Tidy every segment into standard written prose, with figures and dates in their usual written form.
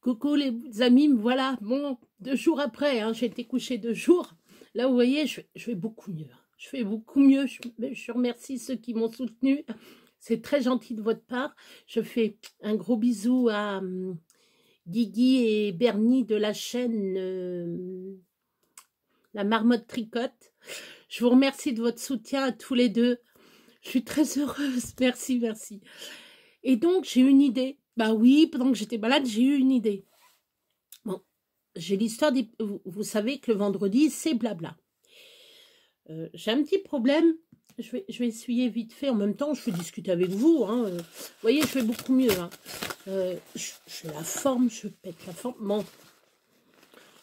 Coucou les amis, voilà, bon, 2 jours après, hein, j'ai été couchée 2 jours. Là, vous voyez, je vais beaucoup mieux. Je fais beaucoup mieux. Je remercie ceux qui m'ont soutenu. C'est très gentil de votre part. Je fais un gros bisou à Guigui et Bernie de la chaîne La Marmotte Tricote. Je vous remercie de votre soutien à tous les deux. Je suis très heureuse. Merci, merci. Et donc, j'ai une idée. Bah oui, pendant que j'étais malade, j'ai eu une idée. Bon, j'ai l'histoire des... Vous savez que le vendredi, c'est blabla. J'ai un petit problème. Je vais essuyer vite fait. En même temps, je vais discuter avec vous. Hein. Vous voyez, je vais beaucoup mieux. Hein. J'ai la forme, je pète la forme. Bon,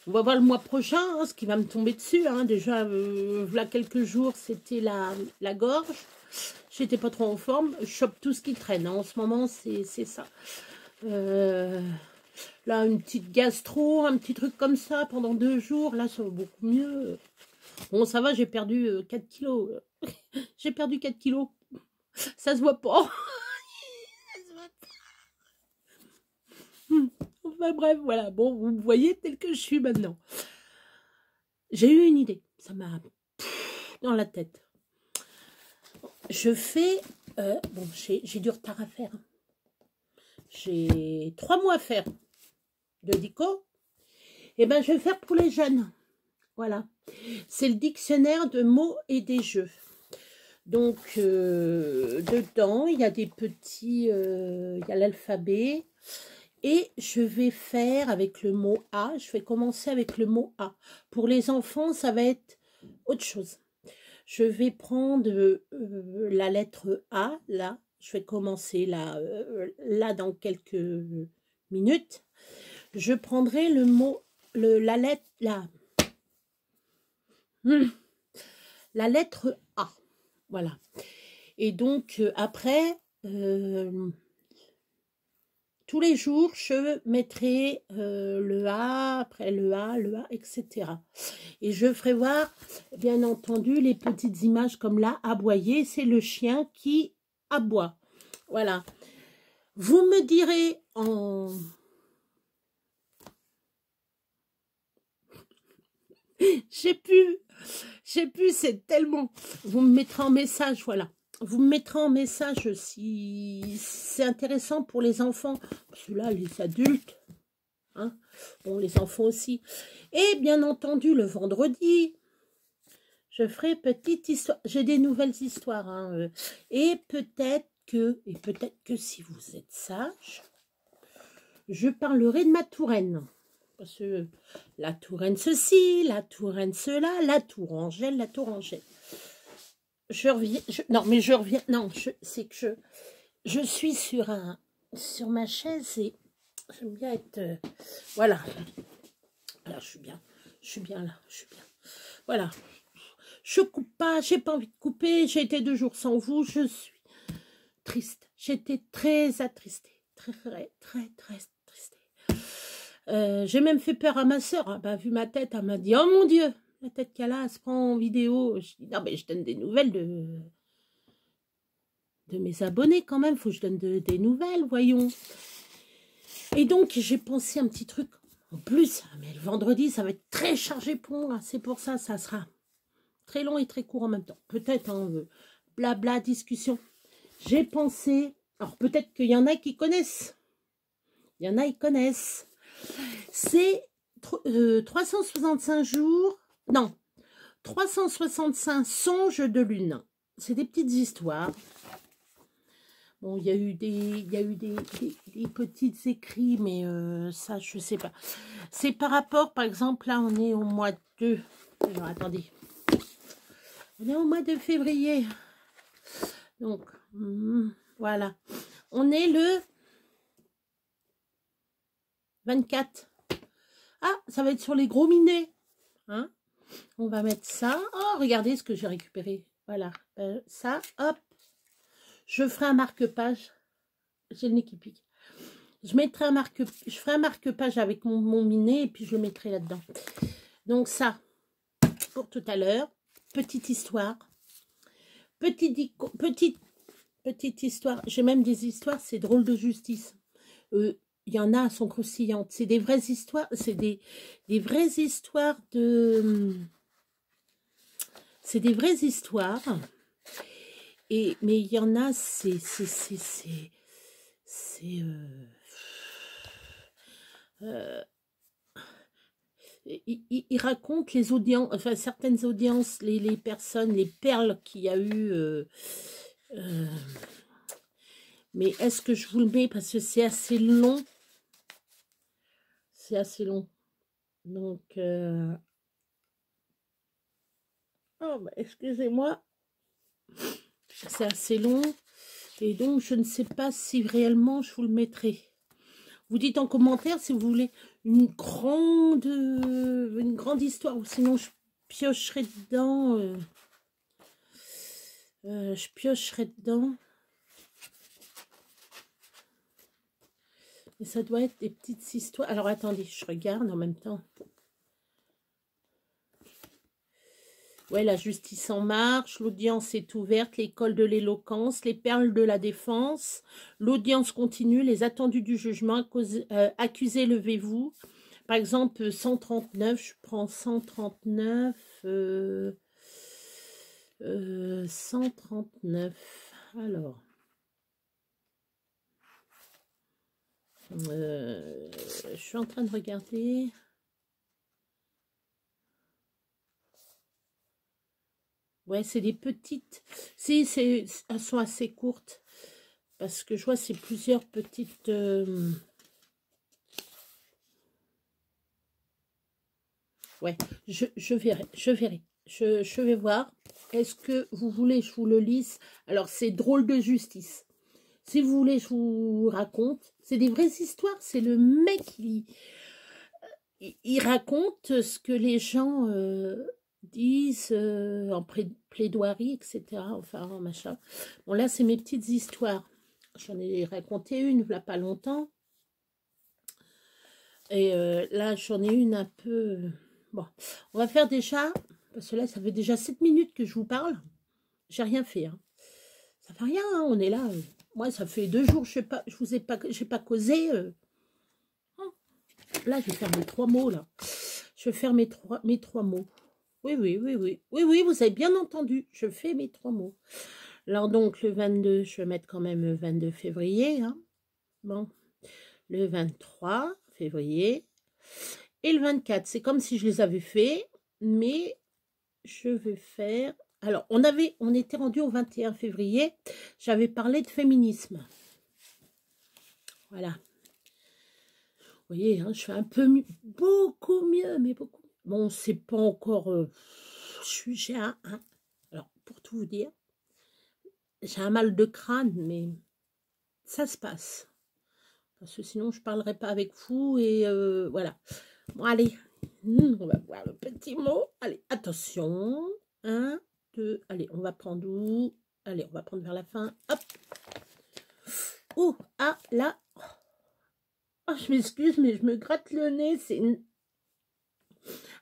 on va voir le mois prochain, hein, ce qui va me tomber dessus. Hein. Déjà, voilà quelques jours, c'était la gorge. J'étais pas trop en forme. Je chope tout ce qui traîne. Hein. En ce moment, c'est ça. Là, une petite gastro, un petit truc comme ça pendant 2 jours. Là, ça va beaucoup mieux. Bon, ça va, j'ai perdu 4 kilos. J'ai perdu 4 kilos. Ça se voit pas. Ça se voit pas. Enfin bref, voilà. Bon, vous me voyez tel que je suis maintenant. J'ai eu une idée. Ça m'a dans la tête. Je fais... bon, j'ai du retard à faire. J'ai 3 mois à faire de dico. Et ben, je vais faire pour les jeunes. Voilà. C'est le dictionnaire de mots et des jeux. Donc, dedans, il y a des petits... il y a l'alphabet. Et je vais faire avec le mot A. Je vais commencer avec le mot A. Pour les enfants, ça va être autre chose. Je vais prendre la lettre A, là. Je vais commencer là dans quelques minutes. Je prendrai le mot, la lettre, la lettre A. Voilà. Et donc, après, tous les jours, je mettrai le A, après le A, etc. Et je ferai voir, bien entendu, les petites images comme là, aboyer. C'est le chien qui aboie. Voilà. Vous me direz en... J'ai pu, c'est tellement... Vous me mettrez en message, voilà. Vous me mettrez en message si c'est intéressant pour les enfants. Parce que là, les adultes, hein, bon, les enfants aussi. Et bien entendu, le vendredi, je ferai petite histoire. J'ai des nouvelles histoires. Hein, et peut-être que si vous êtes sage, je parlerai de ma Touraine. Parce que la Touraine ceci, la Touraine cela, la Tourangelle, la Tourangelle. Je reviens, c'est que je suis sur ma chaise et j'aime bien être, voilà. Là, je suis bien là, je suis bien. Voilà. Je coupe pas, j'ai pas envie de couper, j'ai été 2 jours sans vous, je suis triste. J'étais très attristée, très attristée. J'ai même fait peur à ma soeur. Hein. Bah, vu ma tête, elle m'a dit, oh mon Dieu, la tête qu'elle a, elle se prend en vidéo. Je dis, non, mais je donne des nouvelles de mes abonnés quand même. Faut que je donne des nouvelles, voyons. Et donc, j'ai pensé un petit truc. En plus, mais le vendredi, ça va être très chargé pour moi. C'est pour ça, ça sera très long et très court en même temps. Peut-être, hein, blabla, discussion. J'ai pensé, alors peut-être qu'il y en a qui connaissent. Il y en a qui connaissent. C'est 365 jours, non, 365 songes de lune. C'est des petites histoires. Bon, il y a eu des petits écrits, mais ça, je sais pas. C'est par rapport, par exemple, là, on est au mois de... Alors, attendez. On est au mois de février. Donc, voilà. On est le 24. Ah, ça va être sur les gros minets. Hein? On va mettre ça. Oh, regardez ce que j'ai récupéré. Voilà. Ça, hop. Je ferai un marque-page. J'ai le nez qui pique. Je ferai un marque-page avec mon minet et puis je le mettrai là-dedans. Donc ça, pour tout à l'heure. Petite histoire. Petite histoire. J'ai même des histoires, c'est drôle de justice. il y en a, elles sont croustillantes. C'est des vraies histoires, c'est des vraies histoires de... C'est des vraies histoires. Mais il y en a, il raconte les audiences, enfin certaines audiences, les personnes, les perles qu'il y a eu. Mais est-ce que je vous le mets parce que c'est assez long? C'est assez long. Donc, oh, bah, excusez-moi, c'est assez long. Et donc, je ne sais pas si réellement je vous le mettrai. Vous dites en commentaire si vous voulez une grande histoire, ou sinon je piocherai dedans. Je piocherai dedans. Et ça doit être des petites histoires. Alors attendez, je regarde en même temps. Ouais, la justice en marche, l'audience est ouverte, l'école de l'éloquence, les perles de la défense, l'audience continue, les attendus du jugement, accusés, levez-vous. Par exemple, 139, je prends 139, 139, alors, je suis en train de regarder. Ouais, c'est des petites. Si, elles sont assez courtes. Parce que je vois, c'est plusieurs petites... Ouais, je verrai. Je vais voir. Est-ce que vous voulez que je vous le lise? Alors, c'est drôle de justice. Si vous voulez, je vous raconte. C'est des vraies histoires. C'est le mec, il raconte ce que les gens... disent en plaidoirie, etc. Enfin, machin. Bon, là, c'est mes petites histoires. J'en ai raconté une, il n'y a pas longtemps. Et là, j'en ai une un peu... Bon, on va faire déjà... Parce que là, ça fait déjà 7 minutes que je vous parle. J'ai rien fait. Hein. Ça fait rien, hein, on est là. Moi, ça fait 2 jours, je sais pas, j'ai pas causé. Là, je vais faire mes 3 mots, là. Je vais faire mes trois mots. Oui, vous avez bien entendu. Je fais mes 3 mots. Alors, donc, le 22, je vais mettre quand même le 22 février. Hein. Bon. Le 23 février. Et le 24, c'est comme si je les avais fait. Mais je vais faire... Alors, on était rendu au 21 février. J'avais parlé de féminisme. Voilà. Vous voyez, hein, je fais un peu mieux. Beaucoup mieux, mais beaucoup. Bon, c'est pas encore... j'ai un... Alors, pour tout vous dire, j'ai un mal de crâne, mais ça se passe. Parce que sinon, je ne parlerai pas avec vous. Et voilà. Bon, allez. On va voir le petit mot. Allez, attention. 1, 2. Allez, on va prendre où? Allez, on va prendre vers la fin. Hop. Oh, ah, là. Oh, je m'excuse, mais je me gratte le nez. C'est une...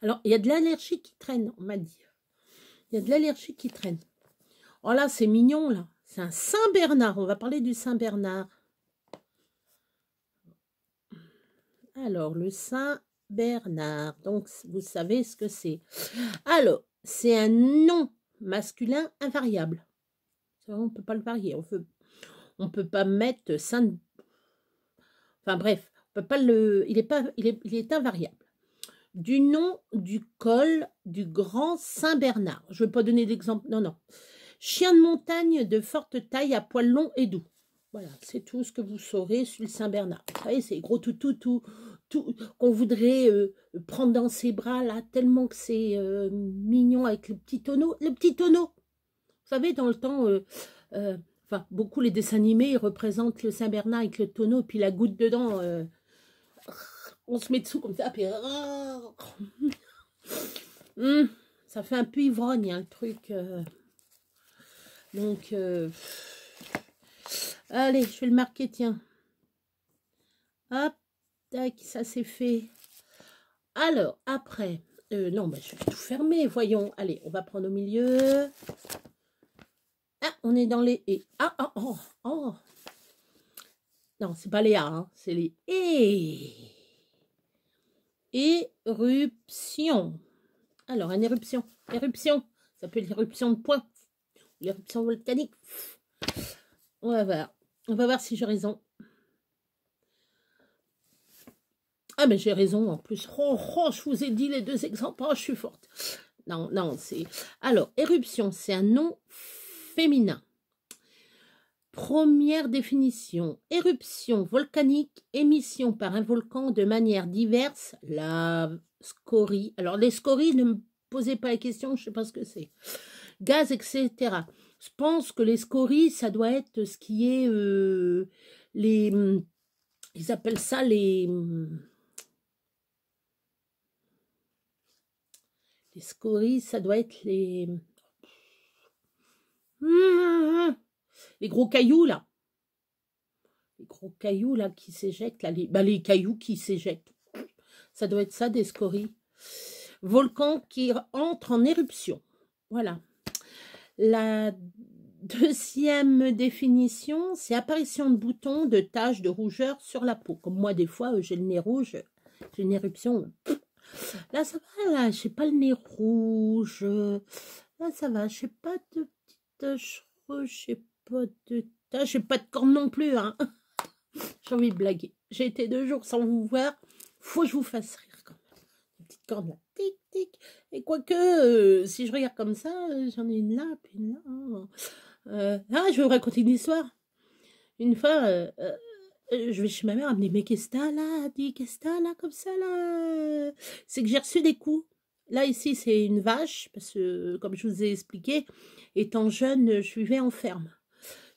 Alors, il y a de l'allergie qui traîne, on m'a dit. Il y a de l'allergie qui traîne. Oh là, c'est mignon, là. C'est un Saint-Bernard. On va parler du Saint-Bernard. Alors, le Saint-Bernard. Donc, vous savez ce que c'est. Alors, c'est un nom masculin invariable. On ne peut pas le varier. On peut pas mettre Saint... Enfin, bref. On peut pas le... Il est invariable. Du nom du col du grand Saint-Bernard. Je ne vais pas donner d'exemple. Non, non. Chien de montagne de forte taille à poils longs et doux. Voilà, c'est tout ce que vous saurez sur le Saint-Bernard. Vous savez, c'est gros tout qu'on voudrait prendre dans ses bras, là, tellement que c'est mignon avec le petit tonneau. Le petit tonneau. Vous savez, dans le temps, enfin, beaucoup les dessins animés, ils représentent le Saint-Bernard avec le tonneau, puis la goutte dedans. On se met dessous comme ça, puis... ça fait un peu ivrogne, hein, le truc. Donc, allez, je vais le marquer, tiens. Hop, tac, ça c'est fait. Alors, après, non, bah, je vais tout fermer, voyons. Allez, on va prendre au milieu. Ah, on est dans les... Ah, oh, oh, oh. Non, c'est pas les A, hein, c'est les éruptions. Alors, une éruption. Éruption, ça peut être l'éruption de poing, l'éruption volcanique. On va voir. On va voir si j'ai raison. Ah, mais j'ai raison en plus. Oh, oh, je vous ai dit les deux exemples. Oh, je suis forte. Non, non, c'est... Alors, éruption, c'est un nom féminin. Première définition. Éruption volcanique, émission par un volcan de manière diverse. Lave, scorie. Alors, les scories, ne me posez pas la question, je ne sais pas ce que c'est. Gaz, etc. Je pense que les scories, ça doit être ce qui est les... Ils appellent ça les... Les scories, ça doit être les gros cailloux, là. Les gros cailloux, là, qui s'éjectent. Là, les cailloux qui s'éjectent. Ça doit être ça, des scories. Volcan qui entre en éruption. Voilà. La deuxième définition, c'est apparition de boutons, de taches, de rougeur sur la peau. Comme moi, des fois, j'ai le nez rouge, j'ai une éruption. Là, ça va, là, j'ai pas le nez rouge. Là, ça va, j'ai pas de petites taches rouges, j'ai pas de taches, j'ai pas de cornes non plus, hein. J'ai envie de blaguer. J'ai été 2 jours sans vous voir. Faut que je vous fasse rire quand même. Une petite corne là, tic, tic. Et quoique, si je regarde comme ça, j'en ai une là, puis une là. Je vais vous raconter une histoire. Une fois, je vais chez ma mère, elle me dit, mais qu'est-ce que t'as là? Elle dit, qu'est-ce que t'as là, comme ça, là? C'est que j'ai reçu des coups. Là, ici, c'est une vache, parce que, comme je vous ai expliqué, étant jeune, je vivais en ferme.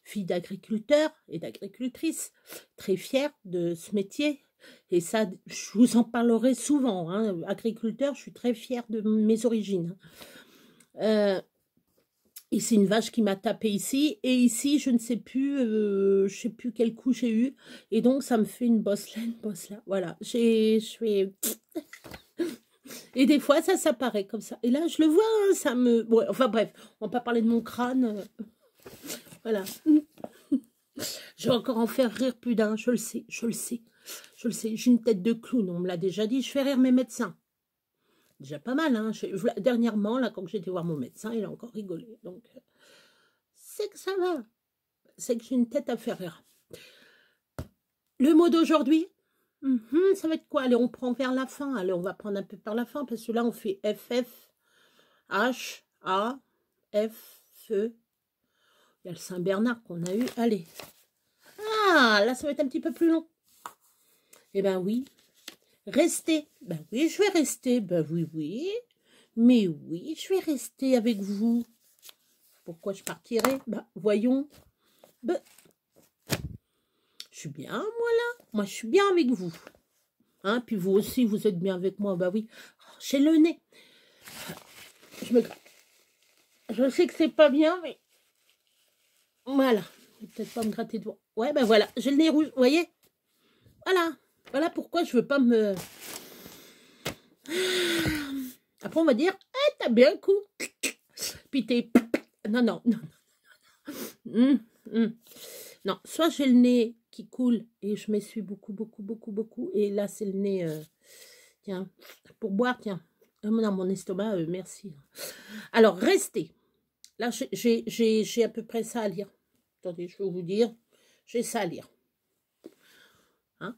Fille d'agriculteur et d'agricultrice, très fière de ce métier. Et ça, je vous en parlerai souvent. Hein. Agriculteur, je suis très fière de mes origines. Et c'est une vache qui m'a tapé ici. Et ici, je ne sais plus quel coup j'ai eu. Et donc, ça me fait une bosse là, une bosse là. Voilà. Je fais... Et des fois, ça s'apparaît comme ça. Et là, je le vois, hein, ça me... Ouais, enfin bref, on va pas parler de mon crâne. Voilà. Je vais encore en faire rire plus d'un, je le sais, je le sais. Je le sais, j'ai une tête de clown, on me l'a déjà dit. Je fais rire mes médecins. Déjà pas mal, hein. Dernièrement, là, quand j'étais voir mon médecin, il a encore rigolé. Donc, c'est que ça va. C'est que j'ai une tête à faire rire. Le mot d'aujourd'hui, ça va être quoi? Allez, on prend vers la fin. Allez, on va prendre un peu par la fin, parce que là, on fait FF, H, A, F, Feu. Il y a le Saint-Bernard qu'on a eu. Allez. Ah, là, ça va être un petit peu plus long. Eh ben oui. Rester. Ben oui, je vais rester. Ben oui, oui. Mais oui, je vais rester avec vous. Pourquoi je partirais? Ben, voyons. Ben, je suis bien, moi, là. Moi, je suis bien avec vous. Hein, puis vous aussi, vous êtes bien avec moi. Ben oui. J'ai le nez. Je me gratte. Je sais que c'est pas bien, mais... Voilà. Je vais peut-être pas me gratter devant. Ouais, ben voilà. J'ai le nez rouge, vous voyez? Voilà. Voilà pourquoi je veux pas me... Après, on va dire, hey, t'as bien un coup. Puis t'es... Non, non, non. Non, soit j'ai le nez qui coule et je m'essuie beaucoup. Et là, c'est le nez... tiens, pour boire, tiens. Non, mon estomac, merci. Alors, restez. Là, j'ai à peu près ça à lire. Attendez, je vais vous dire. J'ai ça à lire. Hein?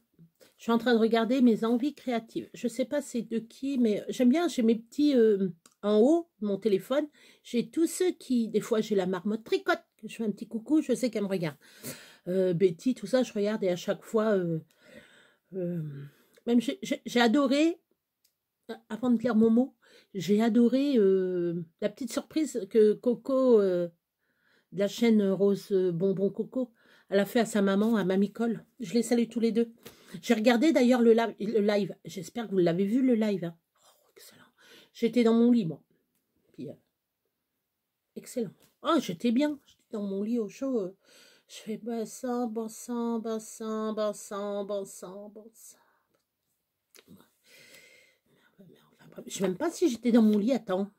Je suis en train de regarder mes envies créatives. Je ne sais pas c'est de qui, mais j'aime bien. J'ai mes petits en haut de mon téléphone. J'ai tous ceux qui... Des fois, j'ai la marmotte tricote. Je fais un petit coucou, je sais qu'elle me regarde. Betty, tout ça, je regarde et à chaque fois... même j'ai adoré... Avant de lire mon mot, j'ai adoré la petite surprise que Coco, de la chaîne Rose Bonbon Coco, elle a fait à sa maman, à Mamie Cole. Je les salue tous les deux. J'ai regardé d'ailleurs le live. J'espère que vous l'avez vu, le live. Hein. Oh, excellent. J'étais dans mon lit, moi. Puis, excellent. Oh, j'étais bien. J'étais dans mon lit au chaud. Je fais bassin. Je sais même pas si j'étais dans mon lit. Attends.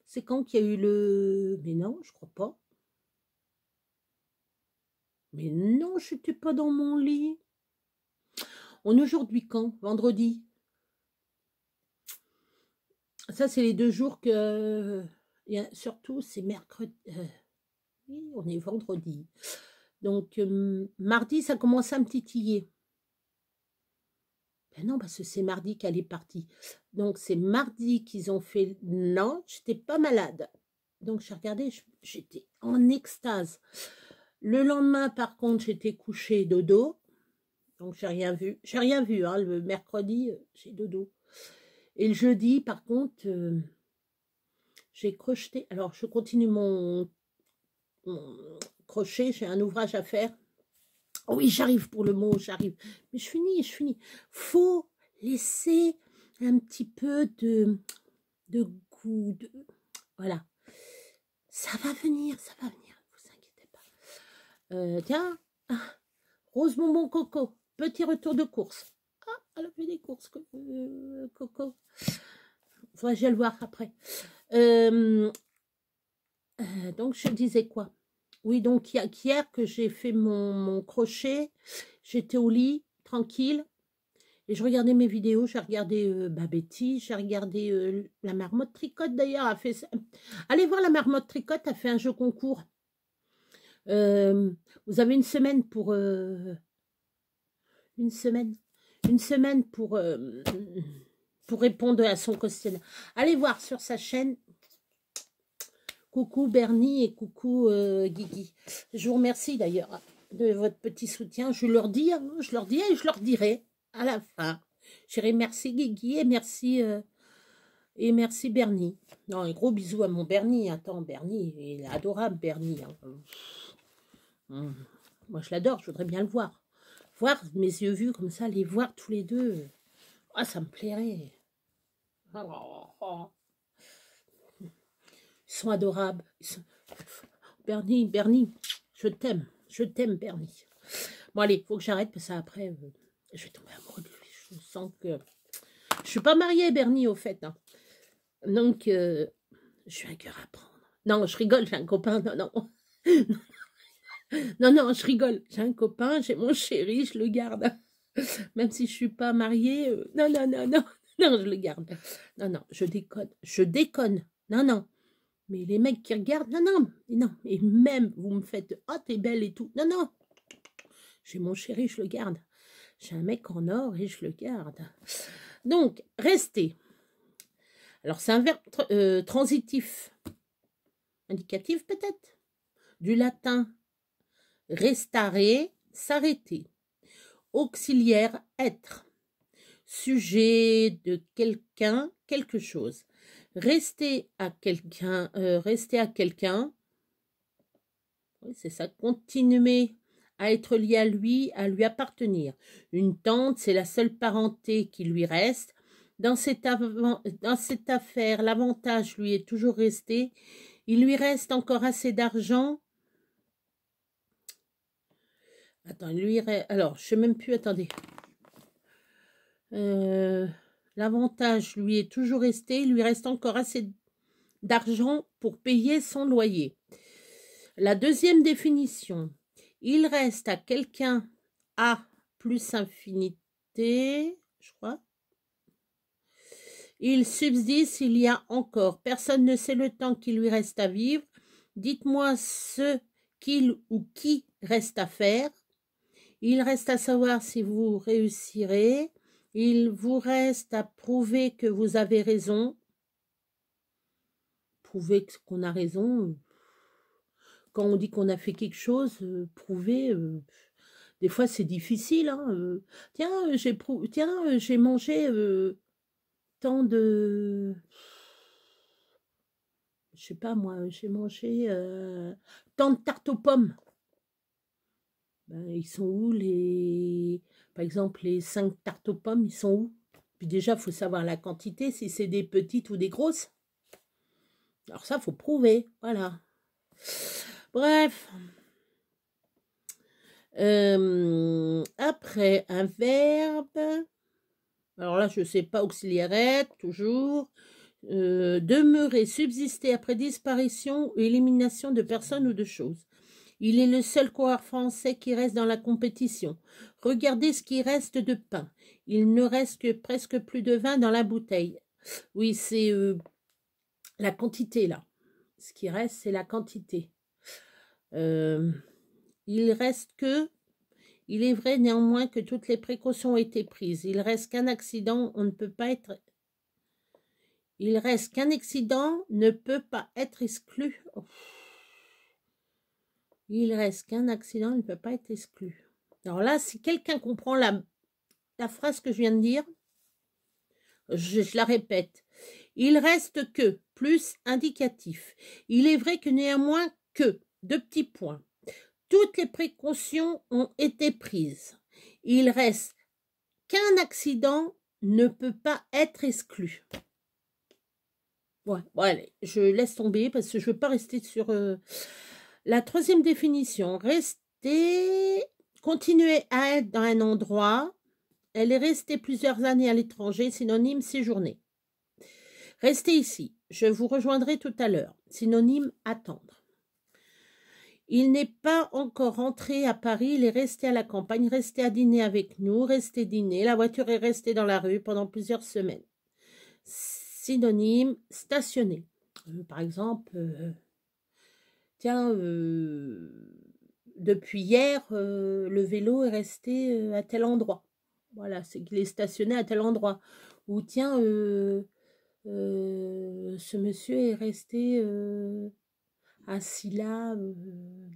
C'est quand qu'il y a eu le... Mais non, je crois pas. Mais non, je n'étais pas dans mon lit. On est aujourd'hui quand? Vendredi. Ça, c'est les 2 jours que... surtout, c'est mercredi. Oui, on est vendredi. Donc, mardi, ça commence à me titiller. Ben non, parce que c'est mardi qu'elle est partie. Donc, c'est mardi qu'ils ont fait... Non, j'étais pas malade. Donc, j'ai regardé, j'étais en extase. Le lendemain, par contre, j'étais couchée dodo. Donc, j'ai rien vu. J'ai rien vu, hein, le mercredi, j'ai dodo. Et le jeudi, par contre, j'ai crocheté. Alors, je continue mon crochet. J'ai un ouvrage à faire. Oh oui, j'arrive pour le mot, j'arrive. Mais je finis. Faut laisser un petit peu de goût. Voilà. Ça va venir, ne vous inquiétez pas. Tiens, Rose Bonbon Coco, petit retour de course. Ah, elle a fait des courses, Coco. Faudrait que j'aille le voir après. Donc, je disais quoi? Oui, donc hier que j'ai fait mon crochet, j'étais au lit, tranquille, et je regardais mes vidéos, j'ai regardé Betty, j'ai regardé la marmotte tricote d'ailleurs, a fait ça. Allez voir la marmotte tricote, a fait un jeu concours. Vous avez une semaine pour... une semaine pour répondre à son questionnaire. Allez voir sur sa chaîne. Coucou Bernie et coucou Guigui. Je vous remercie d'ailleurs de votre petit soutien. Je leur dis, hein, je leur dis et je leur dirai à la fin. J'irai merci Guigui et merci Bernie. Non, un gros bisou à mon Bernie. Attends, Bernie, il est adorable Bernie. Hein. Moi je l'adore, je voudrais bien le voir. Voir mes yeux vus comme ça, les voir tous les deux. Ah, ça me plairait. Oh. Ils sont adorables. Bernie, je t'aime, Bernie. Bon, allez, il faut que j'arrête parce que après, je vais tomber amoureux de lui. Je sens que... Je suis pas mariée, Bernie, au fait. Hein. Donc, je suis un cœur à prendre. Non, je rigole, j'ai un copain. Non. Non, je rigole. J'ai un copain, j'ai mon chéri, je le garde. Même si je suis pas mariée. Non, je le garde. Non, je déconne. Non. Mais les mecs qui regardent, non. Et même, vous me faites, oh, t'es belle et tout. Non. J'ai mon chéri, je le garde. J'ai un mec en or et je le garde. Donc, restez. Alors, c'est un verbe transitif. Indicatif, peut-être. Du latin, restare, s'arrêter. Auxiliaire, être. Sujet de quelqu'un, quelque chose. Rester à quelqu'un, oui, c'est ça, continuer à être lié à lui appartenir. Une tante, c'est la seule parenté qui lui reste. Dans cette affaire, l'avantage lui est toujours resté. Il lui reste encore assez d'argent. Attends, alors, je ne sais même plus, attendez. L'avantage lui est toujours resté, il lui reste encore assez d'argent pour payer son loyer. La deuxième définition, il reste à quelqu'un à plus infinité, je crois. Il subsiste, il y a encore. Personne ne sait le temps qu'il lui reste à vivre. Dites-moi ce qu'il ou qui reste à faire. Il reste à savoir si vous réussirez. Il vous reste à prouver que vous avez raison. Prouver qu'on a raison. Quand on dit qu'on a fait quelque chose, prouver, des fois c'est difficile. Hein, tiens, j'ai mangé tant de... Je sais pas moi, j'ai mangé tant de tartes aux pommes. Ben, ils sont où les... Par exemple, les 5 tartes aux pommes, ils sont où? Puis déjà, il faut savoir la quantité, si c'est des petites ou des grosses. Alors ça, il faut prouver, voilà. Bref. Après, un verbe. Alors là, je ne sais pas, auxiliaire être, toujours. Demeurer, subsister après disparition ou élimination de personnes ou de choses. Il est le seul coureur français qui reste dans la compétition. Regardez ce qui reste de pain. Il ne reste que presque plus de vin dans la bouteille. Oui, c'est la quantité, là. Ce qui reste, c'est la quantité. Il reste que... Il est vrai néanmoins que toutes les précautions ont été prises. Il reste qu'un accident, on ne peut pas être... Il reste qu'un accident ne peut pas être exclu. Il reste qu'un accident ne peut pas être exclu. Alors là, si quelqu'un comprend la phrase que je viens de dire, je la répète. Il reste que, plus indicatif. Il est vrai que néanmoins que, deux petits points. Toutes les précautions ont été prises. Il reste qu'un accident ne peut pas être exclu. Ouais, bon, allez, je laisse tomber parce que je ne veux pas rester sur la troisième définition. Rester, continuer à être dans un endroit. Elle est restée plusieurs années à l'étranger, synonyme séjourner. Restez ici, je vous rejoindrai tout à l'heure. Synonyme attendre. Il n'est pas encore rentré à Paris, il est resté à la campagne, resté à dîner avec nous, resté dîner. La voiture est restée dans la rue pendant plusieurs semaines. Synonyme, stationner. Par exemple, tiens, depuis hier, le vélo est resté à tel endroit. Voilà, c'est qu'il est stationné à tel endroit. Ou tiens, ce monsieur est resté... assis là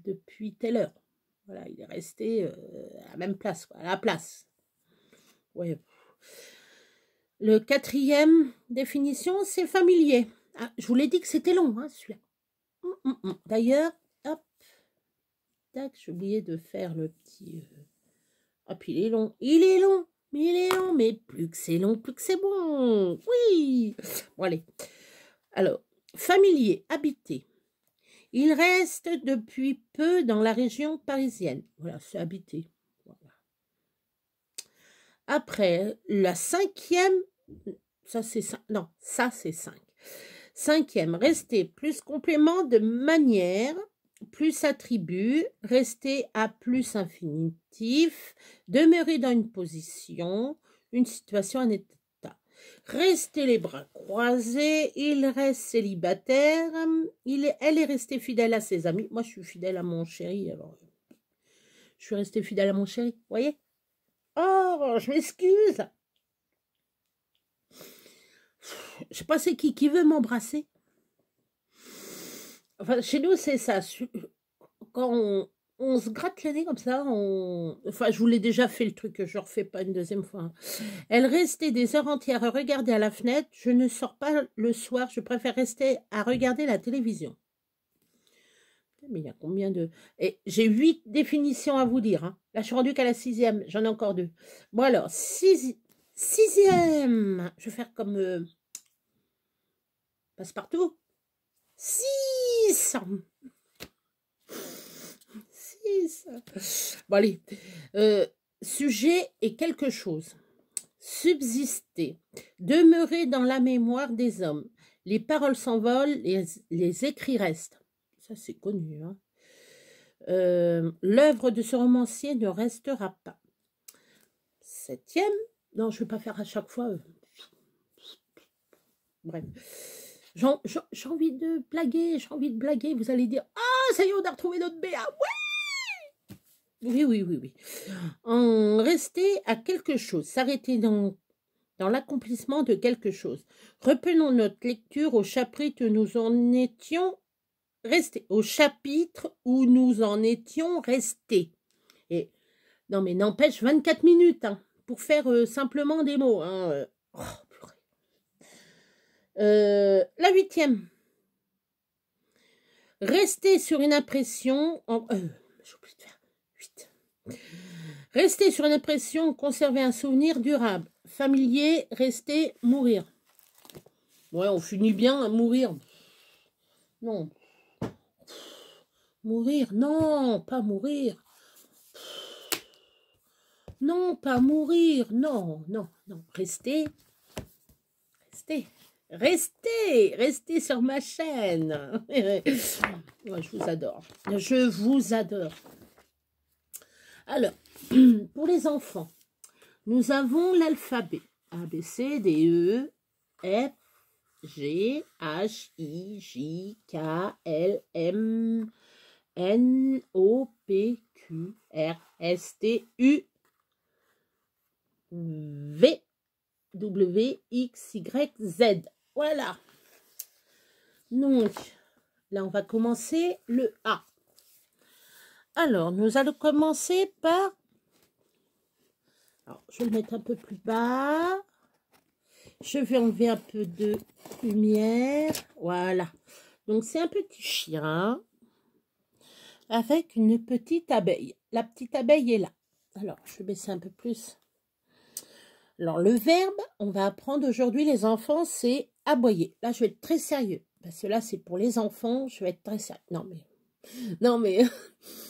depuis telle heure. Voilà, il est resté à la même place, quoi, à la place. Ouais. Le quatrième définition, c'est familier. Ah, je vous l'ai dit que c'était long, hein, celui-là. D'ailleurs, hop, tac, j'ai oublié de faire le petit... Hop, il est long, mais plus que c'est long, plus que c'est bon. Oui. Bon, allez. Alors, familier, habité. Il reste depuis peu dans la région parisienne. Voilà, c'est habité. Voilà. Après, la cinquième, ça c'est 5. Non, ça c'est 5. Cinquième, rester plus complément de manière, plus attribut, rester à plus infinitif, demeurer dans une position, une situation, un état. Rester les bras croisés, il reste célibataire, elle est restée fidèle à ses amis. Moi, je suis fidèle à mon chéri, alors je suis restée fidèle à mon chéri, vous voyez? Oh, je m'excuse. Je sais pas c'est qui veut m'embrasser. Enfin, chez nous, c'est ça. Quand on se gratte le nez comme ça, enfin, je vous l'ai déjà fait le truc, je ne refais pas une deuxième fois. Elle restait des heures entières à regarder à la fenêtre. Je ne sors pas le soir, je préfère rester à regarder la télévision. Mais il y a combien de... Et j'ai 8 définitions à vous dire. Hein. Là, je suis rendue qu'à la 6e, j'en ai encore 2. Bon alors, 6e. Je vais faire comme... Passe-partout. 6. Bon, allez. Sujet et quelque chose. Subsister. Demeurer dans la mémoire des hommes. Les paroles s'envolent, les écrits restent. Ça, c'est connu. Hein. L'œuvre de ce romancier ne restera pas. 7e. Non, je ne vais pas faire à chaque fois. Bref. J'ai envie de blaguer, Vous allez dire, ah, ça y est, on a retrouvé notre BA. Oui. En rester à quelque chose, s'arrêter dans l'accomplissement de quelque chose. Reprenons notre lecture au chapitre où nous en étions restés. Au chapitre où nous en étions restés. Et non, mais n'empêche 24 minutes hein, pour faire simplement des mots. Hein. La 8e. Rester sur une impression... J'ai oublié de faire 8. Rester sur une impression, conserver un souvenir durable. Familier, rester, mourir. Ouais, on finit bien à mourir. Non. Mourir, non, pas mourir. Non, pas mourir. Non. Rester. Restez sur ma chaîne. Moi, je vous adore. Je vous adore. Alors, pour les enfants, nous avons l'alphabet. A, B, C, D, E, F, G, H, I, J, K, L, M, N, O, P, Q, R, S, T, U, V, W, X, Y, Z. Voilà. Donc, là, on va commencer le A. Alors, nous allons commencer par... Alors, je vais le mettre un peu plus bas. Je vais enlever un peu de lumière. Voilà. Donc, c'est un petit chien avec une petite abeille. La petite abeille est là. Alors, je vais baisser un peu plus. Alors, le verbe, on va apprendre aujourd'hui, les enfants, c'est aboyer. Là, je vais être très sérieux. Parce que là, c'est pour les enfants, je vais être très sérieux. Non, mais,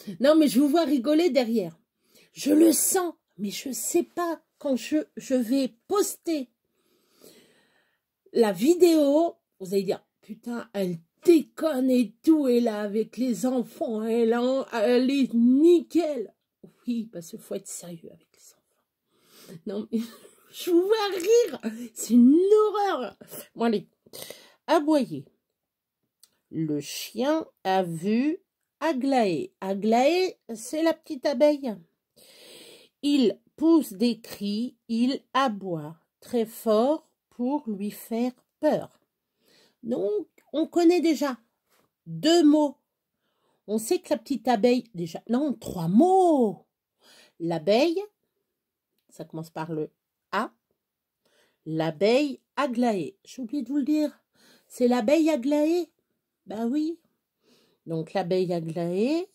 je vous vois rigoler derrière. Je le sens, mais je ne sais pas quand je vais poster la vidéo. Vous allez dire, putain, elle déconne et tout, et là, avec les enfants, elle est nickel. Oui, parce qu'il faut être sérieux avec les enfants. Non, mais... Je vous vois rire, c'est une horreur. Bon, allez, aboyer. Le chien a vu Aglaé. Aglaé, c'est la petite abeille. Il pousse des cris, il aboie très fort pour lui faire peur. Donc, on connaît déjà 2 mots. On sait que la petite abeille, déjà, non, 3 mots. L'abeille, ça commence par le A. L'abeille Aglaé. J'ai oublié de vous le dire. C'est l'abeille Aglaé. Ben oui. Donc l'abeille Aglaé,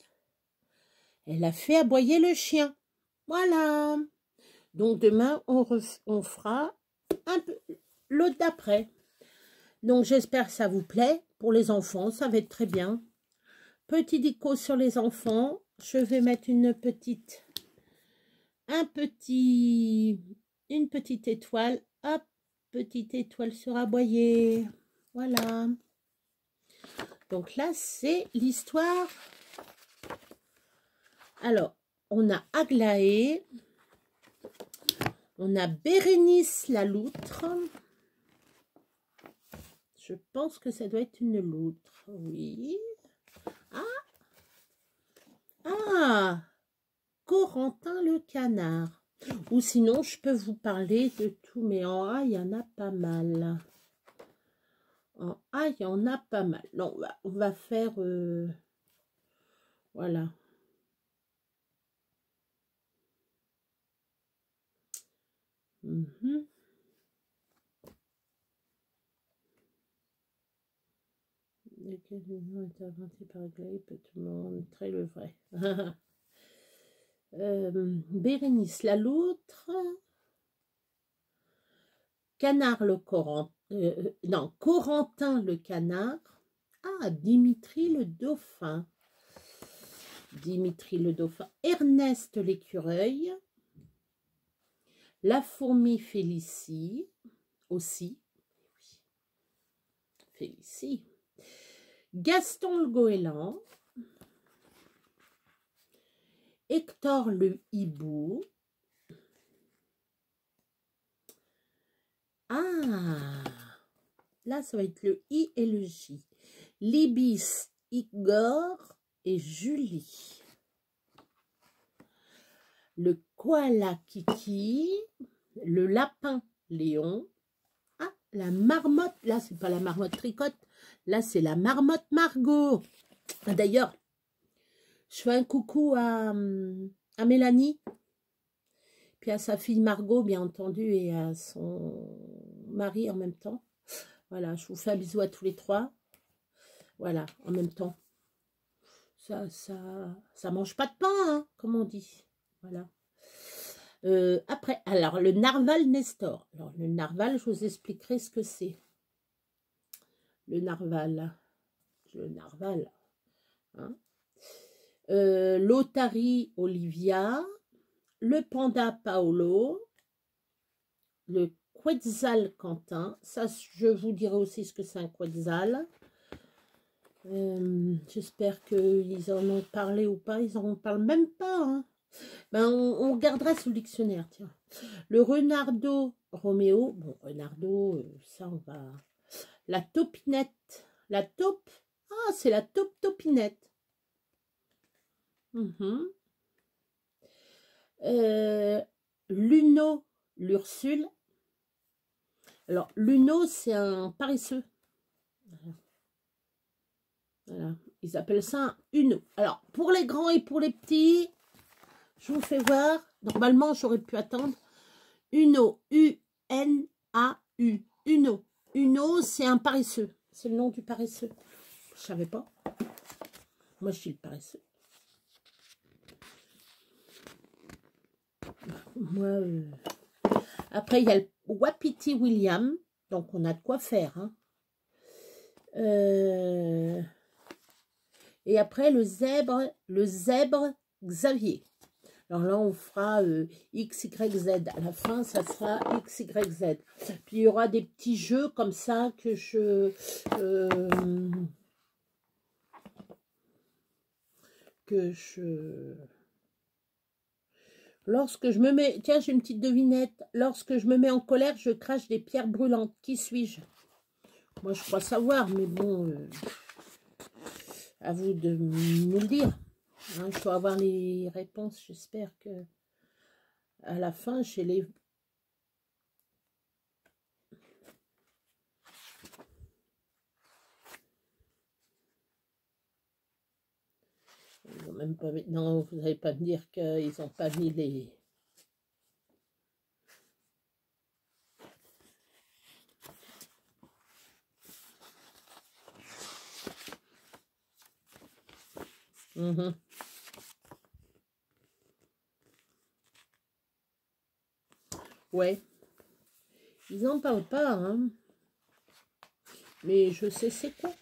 elle a fait aboyer le chien. Voilà. Donc demain, on fera un peu l'autre d'après. Donc j'espère que ça vous plaît. Pour les enfants, ça va être très bien. Petit dico sur les enfants. Je vais mettre une petite étoile. Hop. Petite étoile sur aboyer. Voilà. Donc là, c'est l'histoire. Alors, on a Aglaé. On a Bérénice la loutre. Je pense que ça doit être une loutre. Oui. Ah, Corentin le canard. Ou sinon, je peux vous parler de tout. Mais en A, il y en a pas mal. En A, il y en a pas mal. Non, on va faire... voilà. Lequel des noms est inventé par Aglaé peut tout le monde montrer le vrai. Bérénice la loutre. Canard le Corentin. Non, Corentin le canard. Ah, Dimitri le dauphin. Dimitri le dauphin. Ernest l'écureuil. La fourmi Félicie. Aussi. Félicie. Gaston le goéland. Hector le hibou. Ah, là, ça va être le I et le J. Libis, Igor et Julie. Le koala Kiki. Le lapin Léon. Ah, la marmotte. Là, c'est pas la marmotte tricotte. Là, c'est la marmotte Margot. D'ailleurs, je fais un coucou à Mélanie. Puis à sa fille Margot, bien entendu, et à son mari en même temps. Voilà, je vous fais un bisou à tous les 3. Voilà, en même temps. Ça mange pas de pain, hein, comme on dit. Voilà. Après, alors, le narval Nestor. Alors, le narval, je vous expliquerai ce que c'est. Le narval. Le narval. Hein. L'otarie Olivia. Le panda Paolo. Le Quetzalcoatl. Ça, je vous dirai aussi ce que c'est un Quetzal. J'espère qu'ils en ont parlé ou pas. Ils en parlent même pas. Hein. Ben, on regardera sur le dictionnaire, tiens. Le Renardo Roméo. Bon, Renardo, ça, on va... La taupinette. La taupe. Ah, c'est la taupe taupinette. Luno, l'Ursule. Alors, Luno, c'est un paresseux. Voilà. Ils appellent ça un Uno. Alors, pour les grands et pour les petits, je vous fais voir. Normalement, j'aurais pu attendre. Uno, U-N-A-U. Uno. Uno, c'est un paresseux. C'est le nom du paresseux. Je savais pas. Moi, je suis le paresseux. Moi, après, il y a le Wapiti William. Donc, on a de quoi faire. Hein. Et après, le zèbre Xavier. Alors là, on fera X, Y, Z. À la fin, ça sera X, Y, Z. Puis, il y aura des petits jeux comme ça que je... Lorsque je me mets... Tiens, j'ai une petite devinette. Lorsque je me mets en colère, je crache des pierres brûlantes. Qui suis-je? Moi, je crois savoir, mais bon... à vous de me le dire. Hein, je dois avoir les réponses. J'espère que à la fin, j'ai les... Ils ont même pas mis... Non, vous n'allez pas me dire qu'ils n'ont pas mis les... Ouais. Ils n'en parlent pas, hein. Mais je sais c'est quoi.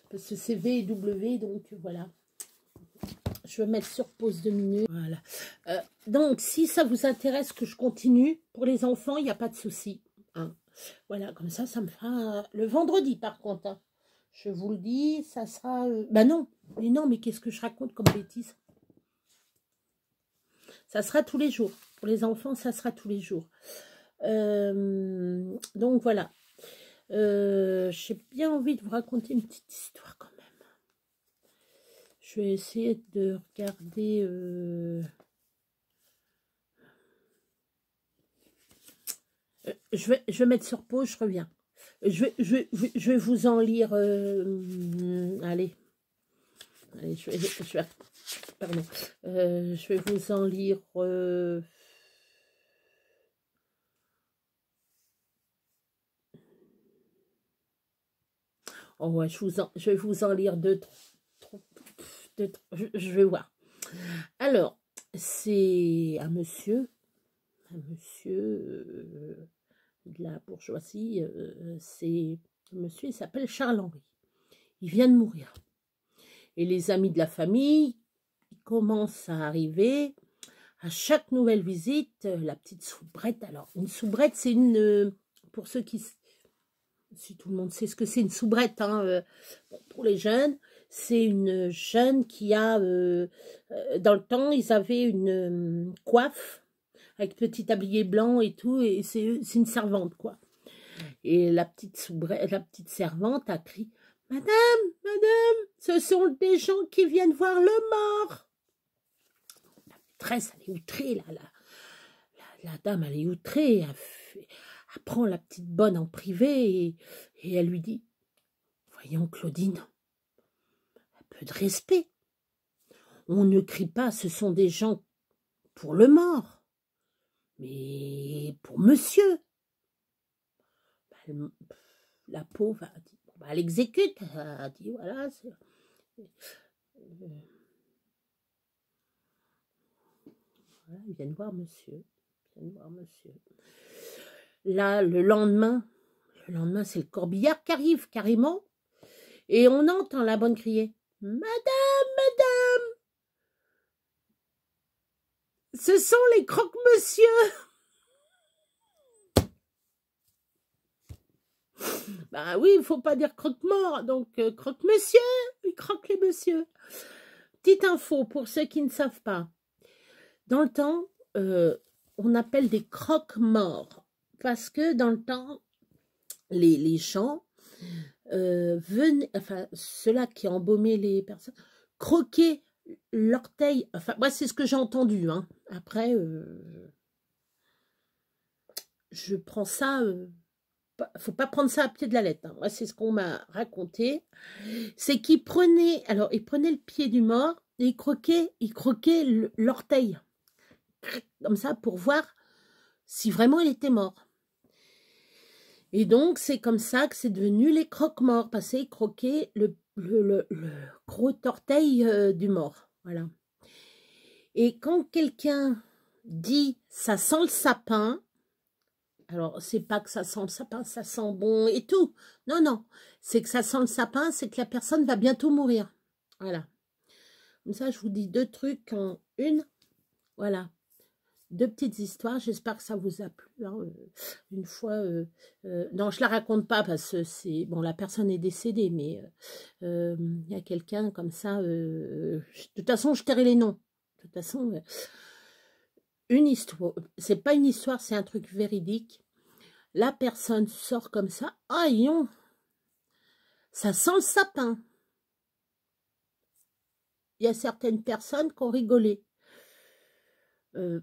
Parce que c'est V et W, donc voilà. Je vais mettre sur pause 2 minutes. Voilà. Donc, si ça vous intéresse que je continue, pour les enfants, il n'y a pas de souci. Hein. Voilà, comme ça me fera... Le vendredi, par contre. Hein. Je vous le dis, ça sera... Bah non, mais qu'est-ce que je raconte comme bêtise? Ça sera tous les jours. Pour les enfants, ça sera tous les jours. Donc, voilà. J'ai bien envie de vous raconter une petite histoire quand même. Je vais essayer de regarder... je vais mettre sur pause, je reviens. Je vais vous en lire... allez, pardon. Je vais vous en lire... Oh ouais, je vais vous en lire deux, je vais voir. Alors, c'est un monsieur de la bourgeoisie, monsieur, il s'appelle Charles-Henri. Il vient de mourir. Et les amis de la famille, ils commencent à arriver. À chaque nouvelle visite, la petite soubrette. Alors, une soubrette, c'est une... pour ceux qui... Si tout le monde sait ce que c'est une soubrette, hein, bon, pour les jeunes, c'est une jeune qui a... dans le temps, ils avaient une coiffe avec petit tablier blanc et tout, et c'est une servante, quoi. Et la petite servante a crié, « Madame, madame, ce sont des gens qui viennent voir le mort !» La maîtresse, elle est outrée, là, la dame, elle est outrée, elle prend la petite bonne en privé et elle lui dit, « Voyons, Claudine, un peu de respect. On ne crie pas, ce sont des gens pour le mort, mais pour monsieur. » La pauvre a dit, bon, bah, elle exécute, elle a dit, voilà, voilà, ils viennent voir monsieur. Là, le lendemain, c'est le corbillard qui arrive carrément. Et on entend la bonne crier, « Madame, madame, ce sont les croque-monsieur !» Bah oui, il faut pas dire croque-mort, donc croque-monsieur, il croque les monsieur. Petite info pour ceux qui ne savent pas. Dans le temps, on appelle des croque-morts parce que dans le temps, les gens venaient, enfin ceux-là qui embaumaient les personnes, croquaient l'orteil. Enfin, moi c'est ce que j'ai entendu. Hein. Après, je prends ça. Faut pas prendre ça à pied de la lettre. Hein. Moi, c'est ce qu'on m'a raconté. C'est qu'ils prenaient, alors ils prenaient le pied du mort et ils croquaient l'orteil comme ça pour voir si vraiment il était mort. Et donc c'est comme ça que c'est devenu les croque-morts parce qu'ils croquaient le gros orteil du mort. Voilà. Et quand quelqu'un dit ça sent le sapin. Alors, c'est pas que ça sent le sapin, ça sent bon et tout. Non, non. C'est que ça sent le sapin, c'est que la personne va bientôt mourir. Voilà. Comme ça, je vous dis 2 trucs en une. Voilà. 2 petites histoires. J'espère que ça vous a plu. Hein. Une fois... non, je la raconte pas parce que c'est... Bon, la personne est décédée, mais il y a quelqu'un comme ça... de toute façon, je tairai les noms. De toute façon... une histoire... C'est pas une histoire, c'est un truc véridique. La personne sort comme ça. Aïe, ça sent le sapin. Il y a certaines personnes qui ont rigolé.